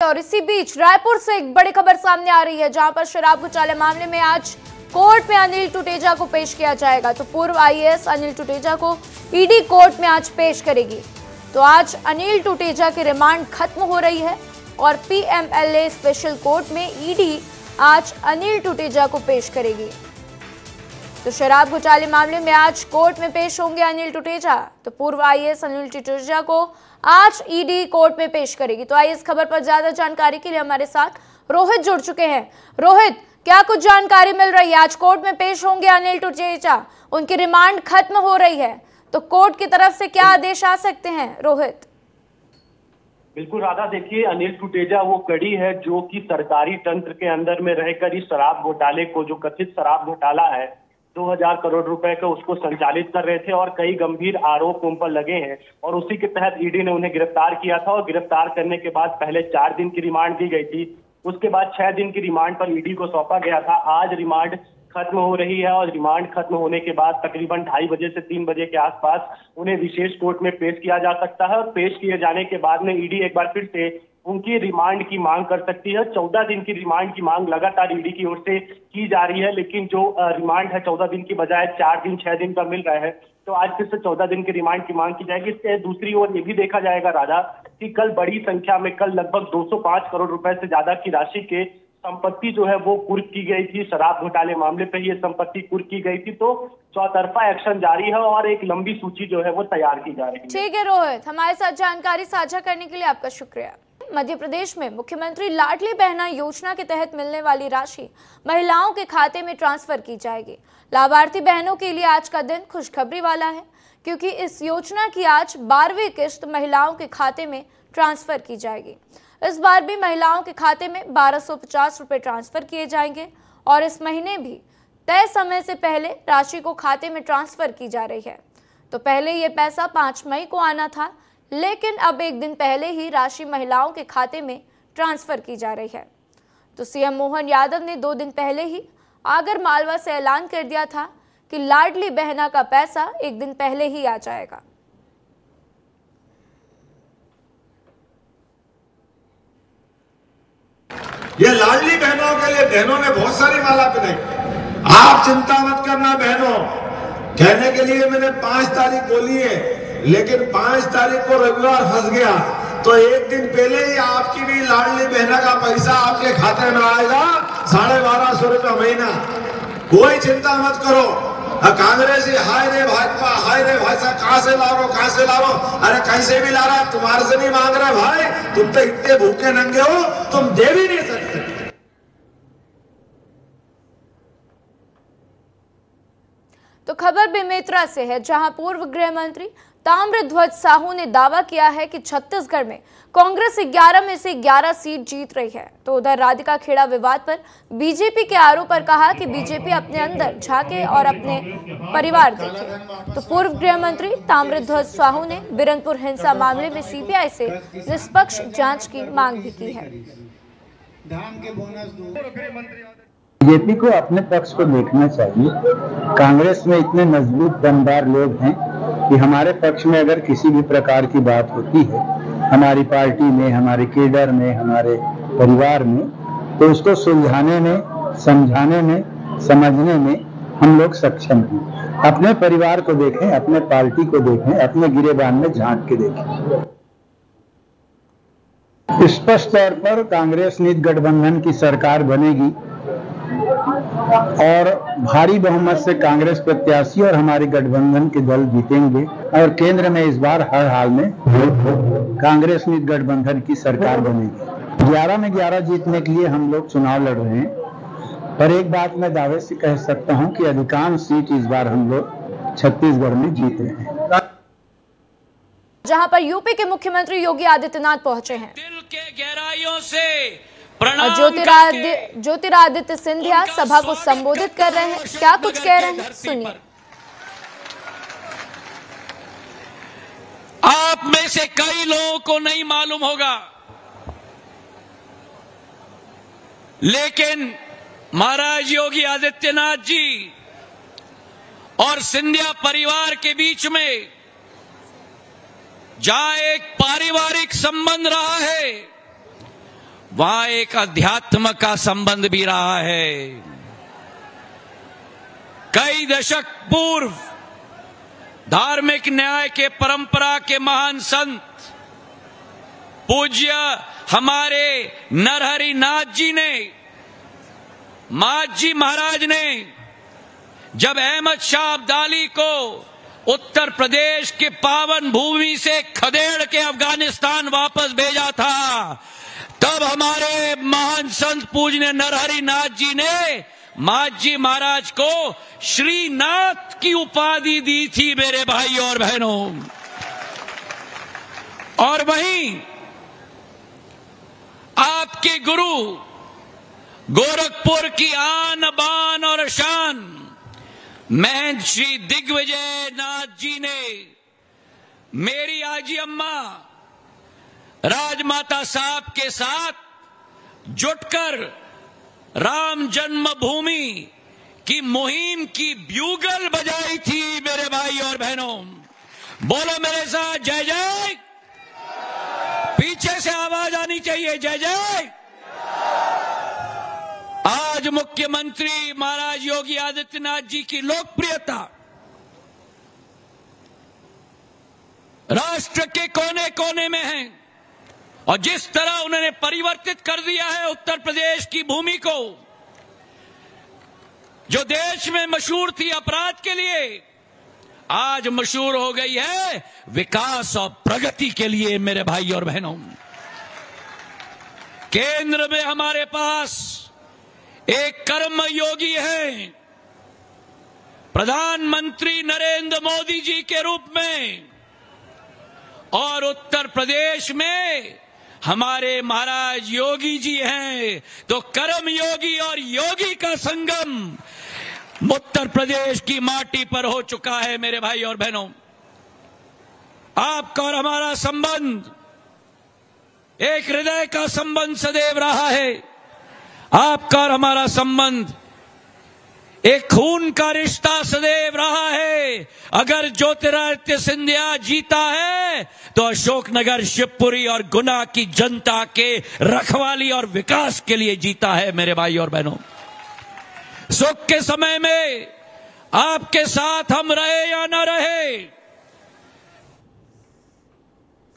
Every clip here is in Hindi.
और इसी बीच रायपुर से एक बड़ी खबर सामने आ रही है, जहां पर शराब घोटाले मामले में आज कोर्ट में अनिल टुटेजा को पेश किया जाएगा। तो पूर्व आईएएस अनिल टुटेजा को ईडी कोर्ट में आज पेश करेगी। तो आज अनिल टुटेजा की रिमांड खत्म हो रही है और पीएमएलए स्पेशल कोर्ट में ईडी आज अनिल टुटेजा को पेश करेगी। तो शराब घोटाले मामले में आज कोर्ट में पेश होंगे अनिल टुटेजा। तो पूर्व आईएएस अनिल टुटेजा को आज ईडी कोर्ट में पेश करेगी। तो आइए इस खबर पर ज्यादा जानकारी के लिए हमारे साथ रोहित जुड़ चुके हैं। रोहित, क्या कुछ जानकारी मिल रही है? आज कोर्ट में पेश होंगे अनिल टुटेजा, उनकी रिमांड खत्म हो रही है, तो कोर्ट की तरफ से क्या आदेश आ सकते हैं? रोहित। बिल्कुल राधा, देखिए अनिल टुटेजा वो कड़ी है जो कि सरकारी तंत्र के अंदर में रहकर इस शराब घोटाले को, जो कथित शराब घोटाला है 2000 करोड़ रुपए का, उसको संचालित कर रहे थे और कई गंभीर आरोप उन पर लगे हैं और उसी के तहत ईडी ने उन्हें गिरफ्तार किया था। और गिरफ्तार करने के बाद पहले 4 दिन की रिमांड दी गई थी, उसके बाद 6 दिन की रिमांड पर ईडी को सौंपा गया था। आज रिमांड खत्म हो रही है और रिमांड खत्म होने के बाद तकरीबन 2:30 बजे से 3 बजे के आसपास उन्हें विशेष कोर्ट में पेश किया जा सकता है और पेश किए जाने के बाद में ईडी एक बार फिर से उनकी रिमांड की मांग कर सकती है। 14 दिन की रिमांड की मांग लगातार ईडी की ओर से की जा रही है, लेकिन जो रिमांड है 14 दिन की बजाय 4 दिन 6 दिन का मिल रहा है। तो आज फिर से 14 दिन की रिमांड की मांग की जाएगी। इससे दूसरी ओर ये भी देखा जाएगा राधा कि कल बड़ी संख्या में, कल लगभग 205 करोड़ रुपए से ज्यादा की राशि के संपत्ति जो है वो कुर्क की गई थी। शराब घोटाले मामले पे ही ये संपत्ति कुर्क की गई थी। तो चौतरफा एक्शन जारी है और एक लंबी सूची जो है वो तैयार की जा रही है। ठीक है रोहित, हमारे साथ जानकारी साझा करने के लिए आपका शुक्रिया। मध्य प्रदेश में मुख्यमंत्री लाडली बहना योजना के तहत मिलने वाली राशि महिलाओं के खाते में ट्रांसफर की जाएगी। लाभार्थी बहनों के लिए आज का दिन खुशखबरी वाला है, क्योंकि इस योजना की आज 12वीं किस्त महिलाओं के खाते में ट्रांसफर की जाएगी। इस बार भी महिलाओं के खाते में 1250 रुपए ट्रांसफर किए जाएंगे और इस महीने भी तय समय से पहले राशि को खाते में ट्रांसफर की जा रही है। तो पहले ये पैसा 5 मई को आना था, लेकिन अब एक दिन पहले ही राशि महिलाओं के खाते में ट्रांसफर की जा रही है। तो सीएम मोहन यादव ने 2 दिन पहले ही आगर मालवा से ऐलान कर दिया था कि लाडली बहना का पैसा एक दिन पहले ही आ जाएगा। ये लाडली बहनों के लिए बहनों ने बहुत सारी माला पहनाई। आप चिंता मत करना बहनों, कहने के लिए मैंने 5 तारीख बोली है, लेकिन 5 तारीख को रविवार फंस गया, तो एक दिन पहले ही आपकी भी लाडली बहना का पैसा आपके खाते में आएगा, 1250 रुपया महीना। कोई चिंता मत करो। कांग्रेस हाय रे भाजपा, हाय रे भाजपा, कहां से ला रहा, कहां से ला रहा? अरे कहीं से भी ला रहा, तुम्हारे से नहीं मांग रहा भाई, तुम तो इतने भूखे नंगे हो, तुम दे भी नहीं सकते। तो खबर बेमेतरा से है, जहां पूर्व गृह मंत्री ताम्रध्वज साहू ने दावा किया है कि छत्तीसगढ़ में कांग्रेस 11 में से 11 सीट जीत रही है। तो उधर राधिका खेड़ा विवाद पर बीजेपी के आरोप पर कहा कि बीजेपी अपने अंदर झांके और अपने परिवार देखे। तो पूर्व गृह मंत्री ताम्रध्वज साहू ने बिरनपुर हिंसा मामले में सीबीआई से निष्पक्ष जांच की मांग भी की है। बीजेपी को अपने पक्ष को देखना चाहिए। कांग्रेस में इतने मजबूत दमदार लोग हैं कि हमारे पक्ष में अगर किसी भी प्रकार की बात होती है, हमारी पार्टी में, हमारे केडर में, हमारे परिवार में, तो उसको सुलझाने में, समझाने में, समझने में हम लोग सक्षम हैं। अपने परिवार को देखें, अपने पार्टी को देखें, अपने गिरेबान में झांक के देखें। स्पष्ट तौर पर कांग्रेस नीति गठबंधन की सरकार बनेगी और भारी बहुमत से कांग्रेस प्रत्याशी और हमारे गठबंधन के दल जीतेंगे और केंद्र में इस बार हर हाल में कांग्रेस नीति गठबंधन की सरकार बनेगी। 11 में 11 जीतने के लिए हम लोग चुनाव लड़ रहे हैं, पर एक बात मैं दावे से कह सकता हूं कि अधिकांश सीट इस बार हम लोग छत्तीसगढ़ में जीत रहे हैं। जहां पर यूपी के मुख्यमंत्री योगी आदित्यनाथ पहुंचे हैं। दिल के गहराइयों से ज्योतिरादित्य सिंधिया सभा को संबोधित कर रहे हैं। क्या कुछ कह रहे हैं, सुनिए। आप में से कई लोगों को नहीं मालूम होगा, लेकिन महाराज योगी आदित्यनाथ जी और सिंधिया परिवार के बीच में जहां एक पारिवारिक संबंध रहा है, वहां एक अध्यात्म का संबंध भी रहा है। कई दशक पूर्व धार्मिक न्याय के परंपरा के महान संत पूज्य हमारे नरहरि नाथ जी ने, मात जी महाराज ने जब अहमद शाह अब्दाली को उत्तर प्रदेश के पावन भूमि से खदेड़ के अफगानिस्तान वापस भेजा था, तब हमारे महान संत पूज्य नरहरि नाथ जी ने मात जी महाराज को श्रीनाथ की उपाधि दी थी मेरे भाई और बहनों। और वहीं आपके गुरु गोरखपुर की आन बान और शान महंत श्री दिग्विजय नाथ जी ने मेरी आजी अम्मा राजमाता साहब के साथ जुटकर राम जन्मभूमि की मुहिम की ब्यूगल बजाई थी मेरे भाई और बहनों। बोलो मेरे साथ जय जय। पीछे से आवाज आनी चाहिए, जय जय। आज मुख्यमंत्री महाराज योगी आदित्यनाथ जी की लोकप्रियता राष्ट्र के कोने कोने में है, और जिस तरह उन्होंने परिवर्तित कर दिया है उत्तर प्रदेश की भूमि को, जो देश में मशहूर थी अपराध के लिए, आज मशहूर हो गई है विकास और प्रगति के लिए मेरे भाई और बहनों। केंद्र में हमारे पास एक कर्म योगी है, प्रधानमंत्री नरेंद्र मोदी जी के रूप में, और उत्तर प्रदेश में हमारे महाराज योगी जी हैं। तो कर्म योगी और योगी का संगम उत्तर प्रदेश की माटी पर हो चुका है मेरे भाई और बहनों। आपका और हमारा संबंध एक हृदय का संबंध सदैव रहा है। आपका और हमारा संबंध एक खून का रिश्ता सदैव रहा है। अगर ज्योतिरादित्य सिंधिया जीता है तो अशोकनगर, शिवपुरी और गुना की जनता के रखवाली और विकास के लिए जीता है मेरे भाई और बहनों। सुख के समय में आपके साथ हम रहे या न रहे।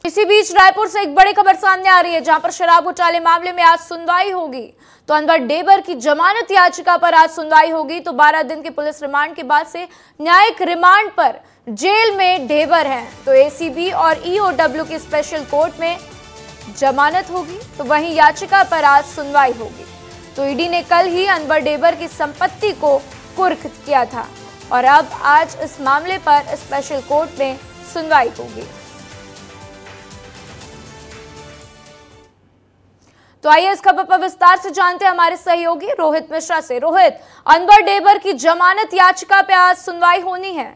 इसी बीच रायपुर से एक बड़ी खबर सामने आ रही है, जहां पर शराब घोटाले मामले में आज सुनवाई होगी। तो अनवर डेबर की जमानत याचिका पर आज सुनवाई होगी। तो 12 दिन के पुलिस रिमांड के बाद से न्यायिक रिमांड पर जेल में डेबर हैं। तो एसीबी और ईओडब्ल्यू की स्पेशल कोर्ट में जमानत होगी, तो वहीं याचिका पर आज सुनवाई होगी। तो ईडी ने कल ही अनवर डेबर की संपत्ति को कुर्क किया था, और अब आज इस मामले पर स्पेशल कोर्ट में सुनवाई होगी। तो आइए इस खबर पर विस्तार से जानते हैं हमारे सहयोगी रोहित मिश्रा से। रोहित, अनवर डेबर की जमानत याचिका पे आज सुनवाई होनी है,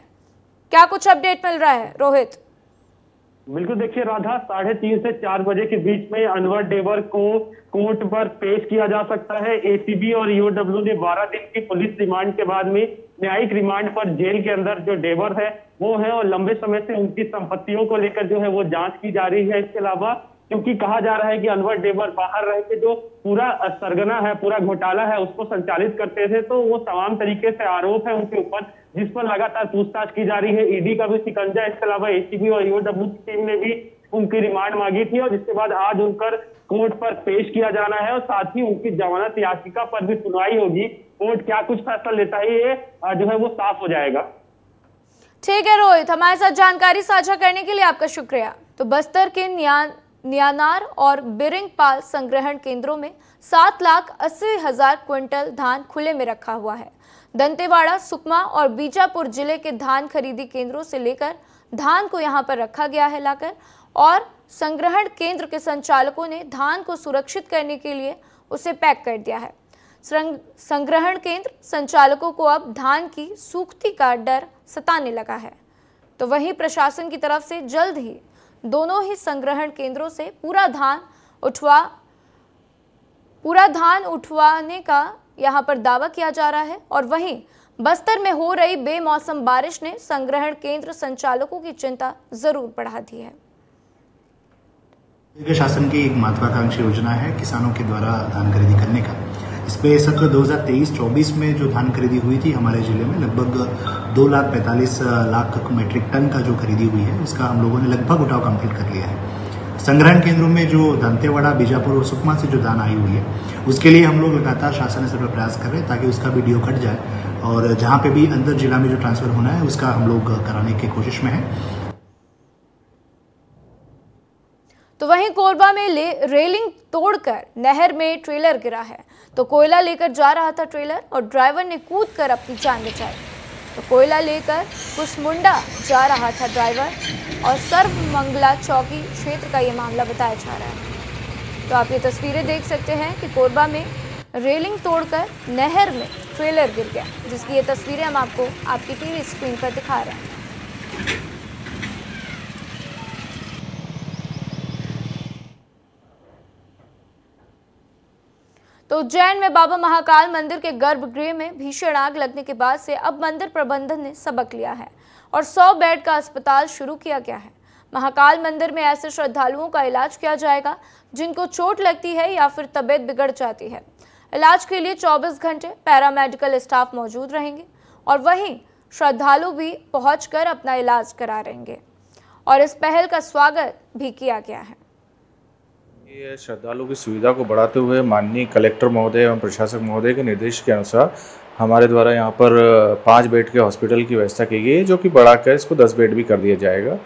क्या कुछ अपडेट मिल रहा है? रोहित। बिल्कुल, देखिए राधा, 3:30 से 4 बजे के बीच में अनवर डेबर को कोर्ट पर पेश किया जा सकता है। एसीबी और ईओडब्ल्यू ने 12 दिन की पुलिस रिमांड के बाद में न्यायिक रिमांड पर जेल के अंदर जो डेबर है वो है, और लंबे समय से उनकी संपत्तियों को लेकर जो है वो जांच की जा रही है। इसके अलावा क्योंकि कहा जा रहा है कि अनवर डेबर बाहर रह के जो पूरा सरगना है, पूरा घोटाला है, उसको संचालित करते थे, तो वो तमाम तरीके से आरोप है उनके ऊपर, जिस पर लगातार पूछताछ की जा रही है। ईडी का भी शिकंजा, इसके अलावा एसीबी और ईओडब्ल्यू की टीम ने भी उनकी रिमांड मांगी थी, और जिसके बाद आज उनकर कोर्ट पर पेश किया जाना है, और साथ ही उनकी जमानत याचिका पर भी सुनवाई होगी। कोर्ट क्या कुछ फैसला लेता है ये जो है वो साफ हो जाएगा। ठीक है रोहित, हमारे साथ जानकारी साझा करने के लिए आपका शुक्रिया। तो बस्तर के न्यानार और बिरिंगपाल संग्रहण केंद्रों में 7,80,000 क्विंटल धान खुले में रखा हुआ है। दंतेवाड़ा, सुकमा और बीजापुर जिले के धान खरीदी केंद्रों से लेकर धान को यहां पर रखा गया है लाकर, और संग्रहण केंद्र के संचालकों ने धान को सुरक्षित करने के लिए उसे पैक कर दिया है। संग्रहण केंद्र संचालकों को अब धान की सूखती का डर सताने लगा है। तो वहीं प्रशासन की तरफ से जल्द ही दोनों ही संग्रहण केंद्रों से पूरा धान उठवाने का यहां पर दावा किया जा रहा है। और वहीं बस्तर में हो रही बेमौसम बारिश ने संग्रहण केंद्र संचालकों की चिंता जरूर बढ़ा दी है। केंद्र शासन की एक महत्वाकांक्षी योजना है किसानों के द्वारा धान खरीदी करने का। इस पे सत्र 2023-24 में जो धान खरीदी हुई थी हमारे जिले में लगभग 2,45,00,000 मेट्रिक टन का जो खरीदी हुई है उसका हम लोगों ने लगभग उठाव कंप्लीट कर लिया है। संग्रहण केंद्रों में जो दंतेवाड़ा, बीजापुर और सुकमा से जो धान आई हुई है उसके लिए हम लोग लगातार शासन स्तर पर प्रयास कर रहे हैं ताकि उसका भी ड्यू कट जाए और जहां पे भी अंदर जिला में जो ट्रांसफर होना है उसका हम लोग कराने की कोशिश में है। तो वहीं कोरबा में रेलिंग तोड़कर नहर में ट्रेलर गिरा है। तो कोयला लेकर जा रहा था ट्रेलर और ड्राइवर ने कूदकर अपनी जान बचाई। तो कोयला लेकर कुसमुंडा जा रहा था ड्राइवर और सर्वमंगला चौकी क्षेत्र का ये मामला बताया जा रहा है। तो आप ये तस्वीरें देख सकते हैं कि कोरबा में रेलिंग तोड़कर नहर में ट्रेलर गिर गया, जिसकी ये तस्वीरें हम आपको आपकी टीवी स्क्रीन पर दिखा रहे हैं। तो उज्जैन में बाबा महाकाल मंदिर के गर्भगृह में भीषण आग लगने के बाद से अब मंदिर प्रबंधन ने सबक लिया है और 100 बेड का अस्पताल शुरू किया गया है। महाकाल मंदिर में ऐसे श्रद्धालुओं का इलाज किया जाएगा जिनको चोट लगती है या फिर तबीयत बिगड़ जाती है। इलाज के लिए 24 घंटे पैरामेडिकल स्टाफ मौजूद रहेंगे और वहीं श्रद्धालु भी पहुंचकर अपना इलाज करा रहेंगे और इस पहल का स्वागत भी किया गया है। ये श्रद्धालुओं की सुविधा को बढ़ाते हुए माननीय कलेक्टर महोदय एवं प्रशासक महोदय के निर्देश के अनुसार हमारे द्वारा यहाँ पर 5 बेड के हॉस्पिटल की व्यवस्था की गई है, जो कि बढ़ाकर इसको 10 बेड भी कर दिया जाएगा।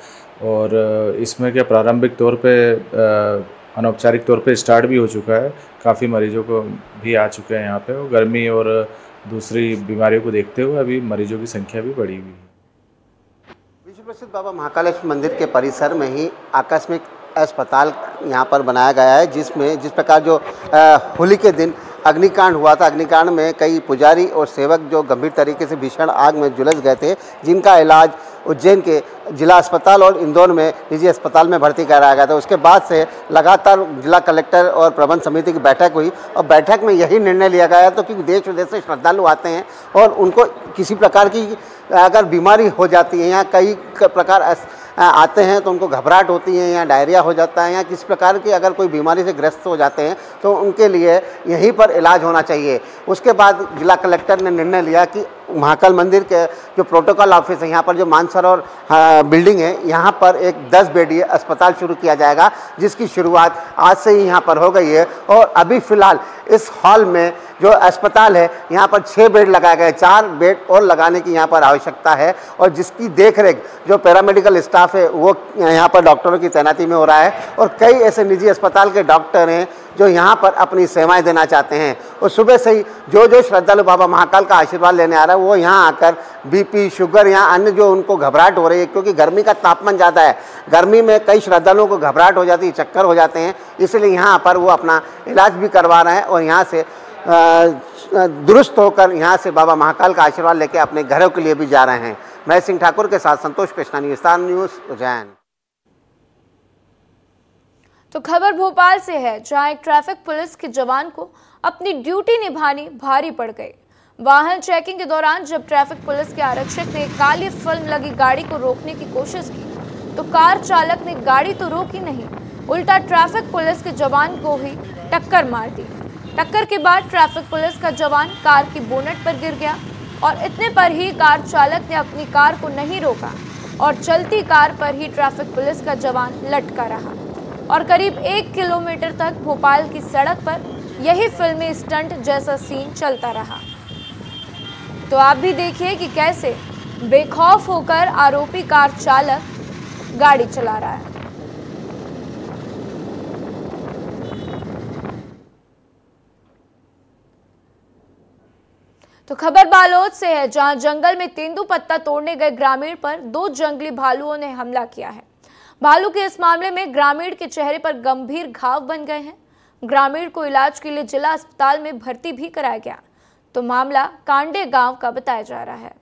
और इसमें क्या प्रारंभिक तौर पे अनौपचारिक तौर पे स्टार्ट भी हो चुका है, काफ़ी मरीजों को भी आ चुके हैं यहाँ पे। और गर्मी और दूसरी बीमारियों को देखते हुए अभी मरीजों की संख्या भी बढ़ी हुई है। विश्व प्रसिद्ध बाबा महाकालेश्वर मंदिर के परिसर में ही आकस्मिक अस्पताल यहाँ पर बनाया गया है, जिस प्रकार जो होली के दिन अग्निकांड हुआ था, अग्निकांड में कई पुजारी और सेवक जो गंभीर तरीके से भीषण आग में झुलस गए थे, जिनका इलाज उज्जैन के जिला अस्पताल और इंदौर में निजी अस्पताल में भर्ती कराया गया था। उसके बाद से लगातार जिला कलेक्टर और प्रबंध समिति की बैठक हुई और बैठक में यही निर्णय लिया गया तो क्योंकि देश विदेश से श्रद्धालु आते हैं और उनको किसी प्रकार की अगर बीमारी हो जाती है, यहाँ कई प्रकार आते हैं तो उनको घबराहट होती है या डायरिया हो जाता है या किसी प्रकार की अगर कोई बीमारी से ग्रस्त हो जाते हैं तो उनके लिए यहीं पर इलाज होना चाहिए। उसके बाद जिला कलेक्टर ने निर्णय लिया कि महाकाल मंदिर के जो प्रोटोकॉल ऑफिस है, यहाँ पर जो मानसरोवर बिल्डिंग है, यहाँ पर एक 10 बेडीय अस्पताल शुरू किया जाएगा, जिसकी शुरुआत आज से ही यहाँ पर हो गई है। और अभी फ़िलहाल इस हॉल में जो अस्पताल है यहाँ पर 6 बेड लगाए गए, 4 बेड और लगाने की यहाँ पर आवश्यकता है और जिसकी देखरेख जो पैरामेडिकल स्टाफ है वो यहाँ पर डॉक्टरों की तैनाती में हो रहा है। और कई ऐसे निजी अस्पताल के डॉक्टर हैं जो यहाँ पर अपनी सेवाएं देना चाहते हैं और सुबह से ही जो श्रद्धालु बाबा महाकाल का आशीर्वाद लेने आ रहा है वो यहाँ आकर बीपी, शुगर या अन्य जो उनको घबराहट हो रही है, क्योंकि गर्मी का तापमान ज़्यादा है, गर्मी में कई श्रद्धालुओं को घबराहट हो जाती है, चक्कर हो जाते हैं, इसलिए यहाँ पर वो अपना इलाज भी करवा रहे हैं और यहाँ से दुरुस्त होकर यहाँ से बाबा महाकाल का आशीर्वाद लेके अपने घरों के लिए भी जा रहे हैं। मैं सिंह ठाकुर के साथ संतोष कृष्णानी, विस्तार न्यूज़, उज्जैन। तो खबर भोपाल से है, जहां एक ट्रैफिक पुलिस के जवान को अपनी ड्यूटी निभानी भारी पड़ गई। वाहन चेकिंग के दौरान जब ट्रैफिक पुलिस के आरक्षक ने काली फिल्म लगी गाड़ी को रोकने की कोशिश की तो कार चालक ने गाड़ी तो रोकी नहीं, उल्टा ट्रैफिक पुलिस के जवान को ही टक्कर मार दी। टक्कर के बाद ट्रैफिक पुलिस का जवान कार की बोनट पर गिर गया और इतने पर ही कार चालक ने अपनी कार को नहीं रोका और चलती कार पर ही ट्रैफिक पुलिस का जवान लटका रहा और करीब 1 किलोमीटर तक भोपाल की सड़क पर यही फिल्मी स्टंट जैसा सीन चलता रहा। तो आप भी देखिए कि कैसे बेखौफ होकर आरोपी कार चालक गाड़ी चला रहा है। तो खबर बालोद से है, जहां जंगल में तेंदुपत्ता तोड़ने गए ग्रामीण पर 2 जंगली भालुओं ने हमला किया है। भालू के इस मामले में ग्रामीण के चेहरे पर गंभीर घाव बन गए हैं। ग्रामीण को इलाज के लिए जिला अस्पताल में भर्ती भी कराया गया। तो मामला कांडे गांव का बताया जा रहा है।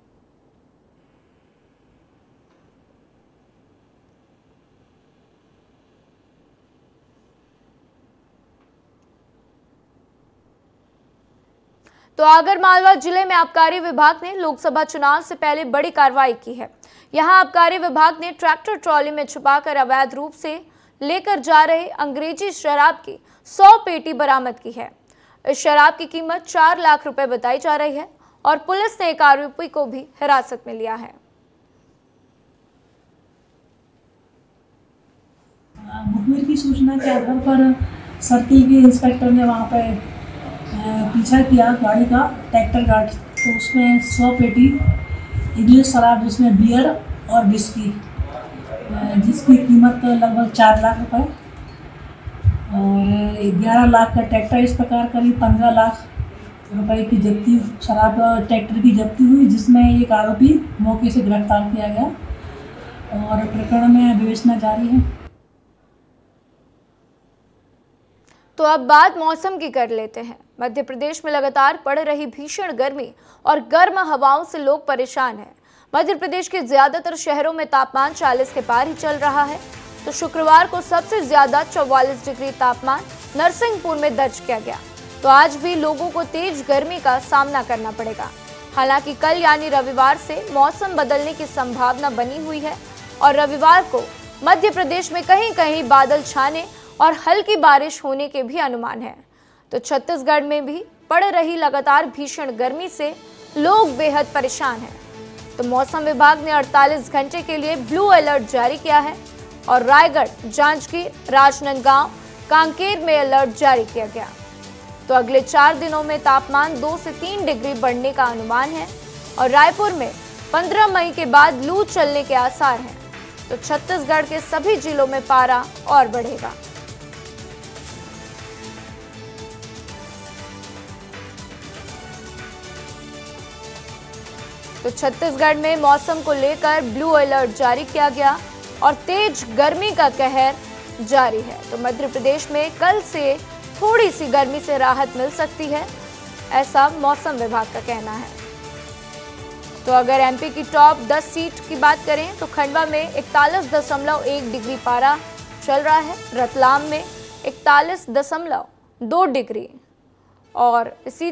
तो आगरमालवा जिले में आबकारी विभाग ने लोकसभा चुनाव से पहले बड़ी कार्रवाई की है। यहां आबकारी विभाग ने ट्रैक्टर ट्रॉली में छुपाकर अवैध रूप से लेकर जा रहे अंग्रेजी शराब की 100 पेटी बरामद की है। इस शराब की कीमत 4 लाख रुपए बताई जा रही है और पुलिस ने एक आरोपी को भी हिरासत में लिया है। मुखबिर की सूचना के आधार पर सर्किल के इंस्पेक्टर ने वहाँ पे पीछा किया गाड़ी का, ट्रैक्टर गाड़ी, तो उसमें 100 पेटी इंग्लिश शराब जिसमें बियर और विस्की, जिसकी कीमत लगभग 4 लाख रुपए और 11 लाख का ट्रैक्टर, इस प्रकार करीब 15 लाख रुपए की जब्ती शराब ट्रैक्टर की जब्ती हुई, जिसमें एक आरोपी मौके से गिरफ्तार किया गया और प्रकरण में विवेचना जारी है। तो अब बात मौसम की कर लेते हैं। मध्य प्रदेश में लगातार पड़ रही भीषण गर्मी और गर्म हवाओं से लोग परेशान हैं। मध्य प्रदेश के ज्यादातर शहरों में तापमान 40 के पार ही चल रहा है। तो शुक्रवार को सबसे ज्यादा 44 डिग्री तापमान नरसिंहपुर में दर्ज किया गया। तो आज भी लोगों को तेज गर्मी का सामना करना पड़ेगा। हालांकि कल यानी रविवार से मौसम बदलने की संभावना बनी हुई है और रविवार को मध्य प्रदेश में कहीं कहीं बादल छाने और हल्की बारिश होने के भी अनुमान है। तो छत्तीसगढ़ में भी पड़ रही लगातार भीषण गर्मी से लोग बेहद परेशान हैं। तो मौसम विभाग ने 48 घंटे के लिए ब्लू अलर्ट जारी किया है और रायगढ़, जांजगीर, राजनांदगांव, कांकेर में अलर्ट जारी किया गया। तो अगले 4 दिनों में तापमान 2 से 3 डिग्री बढ़ने का अनुमान है और रायपुर में 15 मई के बाद लू चलने के आसार हैं। तो छत्तीसगढ़ के सभी जिलों में पारा और बढ़ेगा। तो छत्तीसगढ़ में मौसम को लेकर ब्लू अलर्ट जारी किया गया और तेज गर्मी का कहर जारी है। तो मध्य प्रदेश में कल से थोड़ी सी गर्मी से राहत मिल सकती है, ऐसा मौसम विभाग का कहना है। तो अगर एमपी की टॉप 10 सीट की बात करें तो खंडवा में 41.1 डिग्री पारा चल रहा है, रतलाम में 41.2 डिग्री और इसी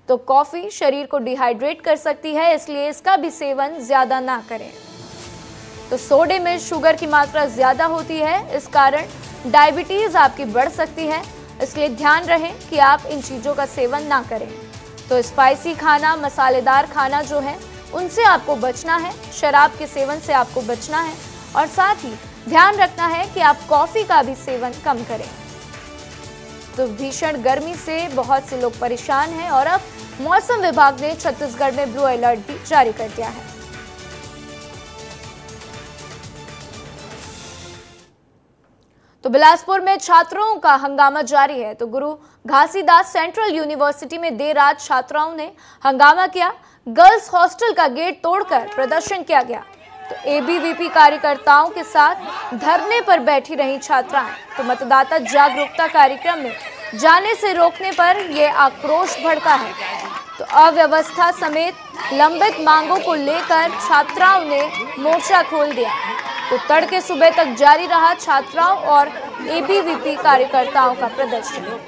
तो कॉफी शरीर को डिहाइड्रेट कर सकती है, इसलिए इसका भी सेवन ज्यादा ना करें। तो सोडे में शुगर की मात्रा ज्यादा होती है, इस कारण डायबिटीज आपकी बढ़ सकती है, इसलिए ध्यान रहे कि आप इन चीजों का सेवन ना करें। तो स्पाइसी खाना, मसालेदार खाना जो है उनसे आपको बचना है, शराब के सेवन से आपको बचना है और साथ ही ध्यान रखना है कि आप कॉफी का भी सेवन कम करें। तो भीषण गर्मी से बहुत से लोग परेशान हैं और अब मौसम विभाग ने छत्तीसगढ़ में ब्लू अलर्ट भी जारी कर दिया है। तो बिलासपुर में छात्रों का हंगामा जारी है। तो गुरु घासीदास सेंट्रल यूनिवर्सिटी में देर रात छात्राओं ने हंगामा किया। गर्ल्स हॉस्टल का गेट तोड़कर प्रदर्शन किया गया। तो एबीवीपी कार्यकर्ताओं के साथ धरने पर बैठी रही छात्राएं। तो मतदाता जागरूकता कार्यक्रम में जाने से रोकने पर यह आक्रोश भड़का है। तो अव्यवस्था समेत लंबित मांगों को लेकर छात्राओं ने मोर्चा खोल दिया। तो तड़के सुबह तक जारी रहा छात्राओं और एबीवीपी कार्यकर्ताओं का प्रदर्शन।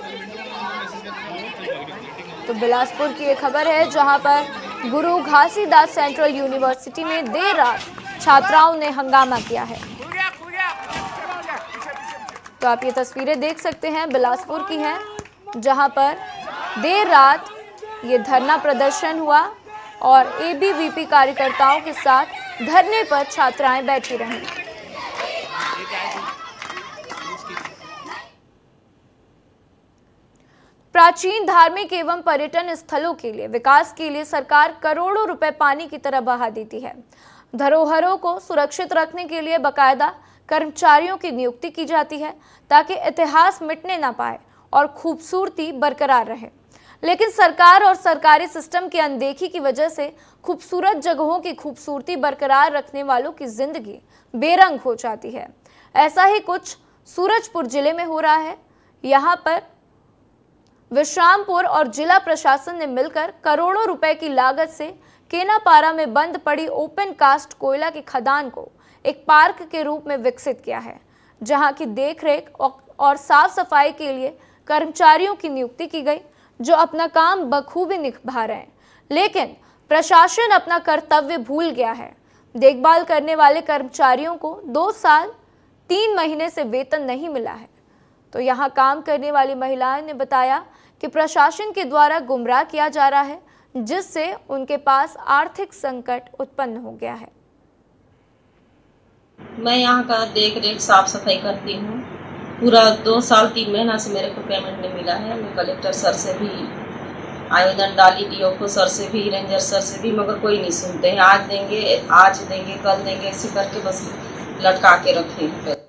तो बिलासपुर की एक खबर है जहां पर गुरु घासीदास सेंट्रल यूनिवर्सिटी में देर रात छात्राओं ने हंगामा किया है। तो आप ये तस्वीरें देख सकते हैं, बिलासपुर की हैं, जहां पर देर रात ये धरना प्रदर्शन हुआ और एबीवीपी कार्यकर्ताओं के साथ धरने पर छात्राएं बैठी रहीं। प्राचीन धार्मिक एवं पर्यटन स्थलों के लिए विकास के लिए सरकार करोड़ों रुपए पानी की तरह बहा देती है। धरोहरों को सुरक्षित रखने के लिए बकायदा कर्मचारियों की नियुक्ति की जाती है ताकि इतिहास मिटने ना पाए और खूबसूरती बरकरार रहे। लेकिन सरकार और सरकारी सिस्टम की अनदेखी की वजह से खूबसूरत जगहों की खूबसूरती बरकरार रखने वालों की जिंदगी बेरंग हो जाती है। ऐसा ही कुछ सूरजपुर जिले में हो रहा है। यहाँ पर विश्रामपुर और जिला प्रशासन ने मिलकर करोड़ों रुपए की लागत से केनापारा में बंद पड़ी ओपन कास्ट कोयला की खदान को एक पार्क के रूप में विकसित किया है, जहां की देखरेख और साफ सफाई के लिए कर्मचारियों की नियुक्ति की गई, जो अपना काम बखूबी निभा रहे हैं। लेकिन प्रशासन अपना कर्तव्य भूल गया है। देखभाल करने वाले कर्मचारियों को 2 साल 3 महीने से वेतन नहीं मिला है। तो यहाँ काम करने वाली महिलाएं ने बताया कि प्रशासन के द्वारा गुमराह किया जा रहा है, जिससे उनके पास आर्थिक संकट उत्पन्न हो गया है। मैं यहाँ का देख रेख साफ सफाई करती हूँ। पूरा 2 साल 3 महीना से मेरे को पेमेंट नहीं मिला है। मैं कलेक्टर सर से भी आवेदन डाली, DO सर से भी, रेंजर सर से भी, मगर कोई नहीं सुनते हैं। आज देंगे, कल देंगे, ऐसे करके बस लटका के रखे हैं।